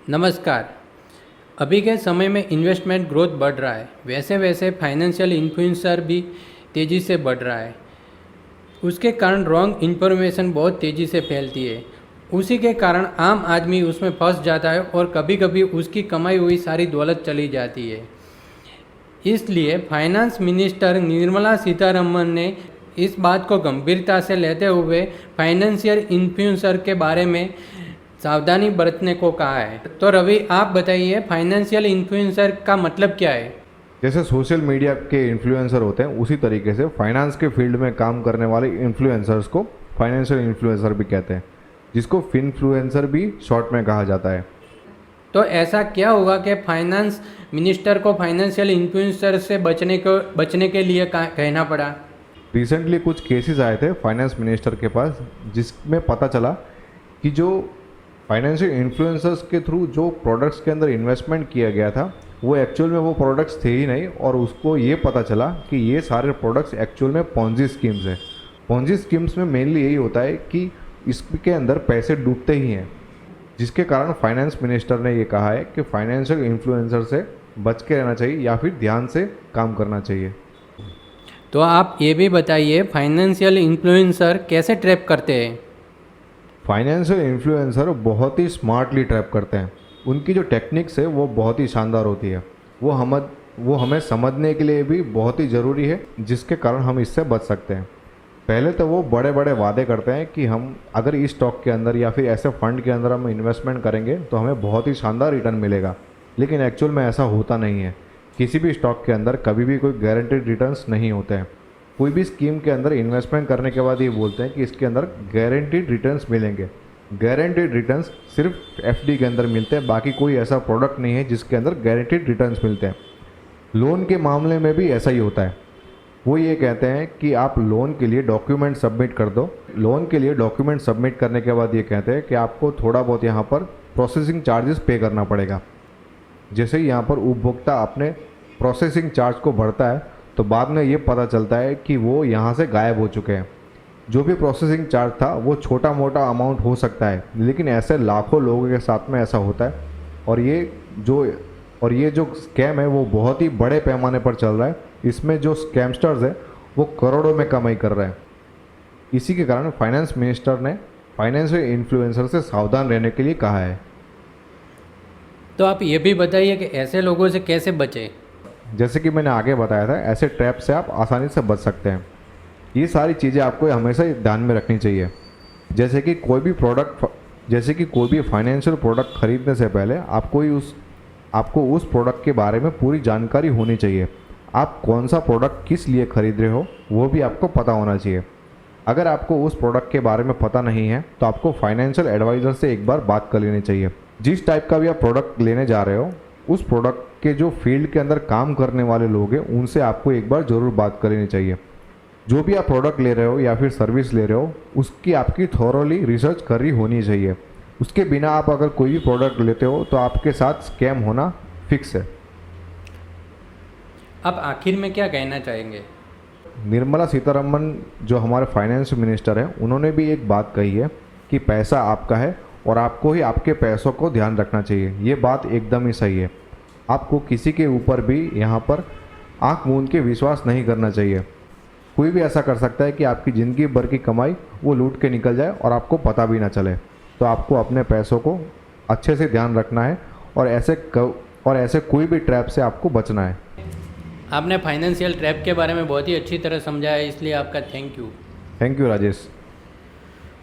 नमस्कार। अभी के समय में इन्वेस्टमेंट ग्रोथ बढ़ रहा है, वैसे वैसे फाइनेंशियल इन्फ्लुएंसर भी तेज़ी से बढ़ रहा है। उसके कारण रॉन्ग इन्फॉर्मेशन बहुत तेज़ी से फैलती है। उसी के कारण आम आदमी उसमें फंस जाता है और कभी कभी उसकी कमाई हुई सारी दौलत चली जाती है। इसलिए फाइनेंस मिनिस्टर निर्मला सीतारमण ने इस बात को गंभीरता से लेते हुए फाइनेंशियल इन्फ्लुएंसर के बारे में सावधानी बरतने को कहा है। तो रवि, आप बताइए फाइनेंशियल इन्फ्लुएंसर का मतलब क्या है? जैसे सोशल मीडिया के इन्फ्लुएंसर होते हैं, उसी तरीके से फाइनेंस के फील्ड में काम करने वाले इन्फ्लुएंसर्स को फाइनेंशियल इन्फ्लुएंसर भी कहते हैं, जिसको फिनफ्लुएंसर भी शॉर्ट में कहा जाता है। तो ऐसा क्या होगा कि फाइनेंस मिनिस्टर को फाइनेंशियल इन्फ्लुएंसर से बचने के लिए कहना पड़ा? रिसेंटली कुछ केसेस आए थे फाइनेंस मिनिस्टर के पास, जिसमें पता चला कि जो फाइनेंशियल इन्फ्लुएंसर्स के थ्रू जो प्रोडक्ट्स के अंदर इन्वेस्टमेंट किया गया था, वो एक्चुअल में वो प्रोडक्ट्स थे ही नहीं, और उसको ये पता चला कि ये सारे प्रोडक्ट्स एक्चुअल में पॉन्जी स्कीम्स हैं। पॉन्जी स्कीम्स में मेनली यही होता है कि इसके अंदर पैसे डूबते ही हैं, जिसके कारण फाइनेंस मिनिस्टर ने ये कहा है कि फाइनेंशियल इन्फ्लुएंसर से बच के रहना चाहिए या फिर ध्यान से काम करना चाहिए। तो आप ये भी बताइए फाइनेंशियल इन्फ्लुएंसर कैसे ट्रैप करते हैं? फाइनेंशियल इन्फ्लुएंसर बहुत ही स्मार्टली ट्रैप करते हैं। उनकी जो टेक्निक्स है वो बहुत ही शानदार होती है। वो हमें समझने के लिए भी बहुत ही ज़रूरी है, जिसके कारण हम इससे बच सकते हैं। पहले तो वो बड़े बड़े वादे करते हैं कि हम अगर इस स्टॉक के अंदर या फिर ऐसे फंड के अंदर हम इन्वेस्टमेंट करेंगे तो हमें बहुत ही शानदार रिटर्न मिलेगा, लेकिन एक्चुअल में ऐसा होता नहीं है। किसी भी स्टॉक के अंदर कभी भी कोई गारंटीड रिटर्न्स नहीं होते हैं। कोई भी स्कीम के अंदर इन्वेस्टमेंट करने के बाद ये बोलते हैं कि इसके अंदर गारंटीड रिटर्न्स मिलेंगे। गारंटीड रिटर्न्स सिर्फ एफडी के अंदर मिलते हैं, बाकी कोई ऐसा प्रोडक्ट नहीं है जिसके अंदर गारंटीड रिटर्न्स मिलते हैं। लोन के मामले में भी ऐसा ही होता है। वो ये कहते हैं कि आप लोन के लिए डॉक्यूमेंट सबमिट कर दो। लोन के लिए डॉक्यूमेंट सबमिट करने के बाद ये कहते हैं कि आपको थोड़ा बहुत यहाँ पर प्रोसेसिंग चार्जेस पे करना पड़ेगा। जैसे ही यहाँ पर उपभोक्ता अपने प्रोसेसिंग चार्ज को भरता है, तो बाद में ये पता चलता है कि वो यहाँ से गायब हो चुके हैं। जो भी प्रोसेसिंग चार्ज था वो छोटा मोटा अमाउंट हो सकता है, लेकिन ऐसे लाखों लोगों के साथ में ऐसा होता है। और ये जो स्कैम है वो बहुत ही बड़े पैमाने पर चल रहा है। इसमें जो स्कैमस्टर्स हैं वो करोड़ों में कमाई कर रहे हैं। इसी के कारण फाइनेंस मिनिस्टर ने फाइनेंशियल इन्फ्लुएंसर से सावधान रहने के लिए कहा है। तो आप ये भी बताइए कि ऐसे लोगों से कैसे बचें? जैसे कि मैंने आगे बताया था, ऐसे ट्रैप से आप आसानी से बच सकते हैं। ये सारी चीज़ें आपको हमेशा ध्यान में रखनी चाहिए। जैसे कि कोई भी फाइनेंशियल प्रोडक्ट खरीदने से पहले आपको उस प्रोडक्ट के बारे में पूरी जानकारी होनी चाहिए। आप कौन सा प्रोडक्ट किस लिए खरीद रहे हो वो भी आपको पता होना चाहिए। अगर आपको उस प्रोडक्ट के बारे में पता नहीं है तो आपको फाइनेंशियल एडवाइज़र से एक बार बात कर लेनी चाहिए। जिस टाइप का भी आप प्रोडक्ट लेने जा रहे हो, उस प्रोडक्ट के जो फील्ड के अंदर काम करने वाले लोग हैं उनसे आपको एक बार ज़रूर बात कर लेनी चाहिए। जो भी आप प्रोडक्ट ले रहे हो या फिर सर्विस ले रहे हो, उसकी आपकी थॉरोली रिसर्च करी होनी चाहिए। उसके बिना आप अगर कोई भी प्रोडक्ट लेते हो तो आपके साथ स्कैम होना फिक्स है। आप आखिर में क्या कहना चाहेंगे? निर्मला सीतारमण जो हमारे फाइनेंस मिनिस्टर हैं, उन्होंने भी एक बात कही है कि पैसा आपका है और आपको ही आपके पैसों को ध्यान रखना चाहिए। ये बात एकदम ही सही है। आपको किसी के ऊपर भी यहाँ पर आंख मूंद के विश्वास नहीं करना चाहिए। कोई भी ऐसा कर सकता है कि आपकी ज़िंदगी भर की कमाई वो लूट के निकल जाए और आपको पता भी ना चले। तो आपको अपने पैसों को अच्छे से ध्यान रखना है और ऐसे कोई भी ट्रैप से आपको बचना है। आपने फाइनेंशियल ट्रैप के बारे में बहुत ही अच्छी तरह समझाया, इसलिए आपका thank you. Thank you Rajesh.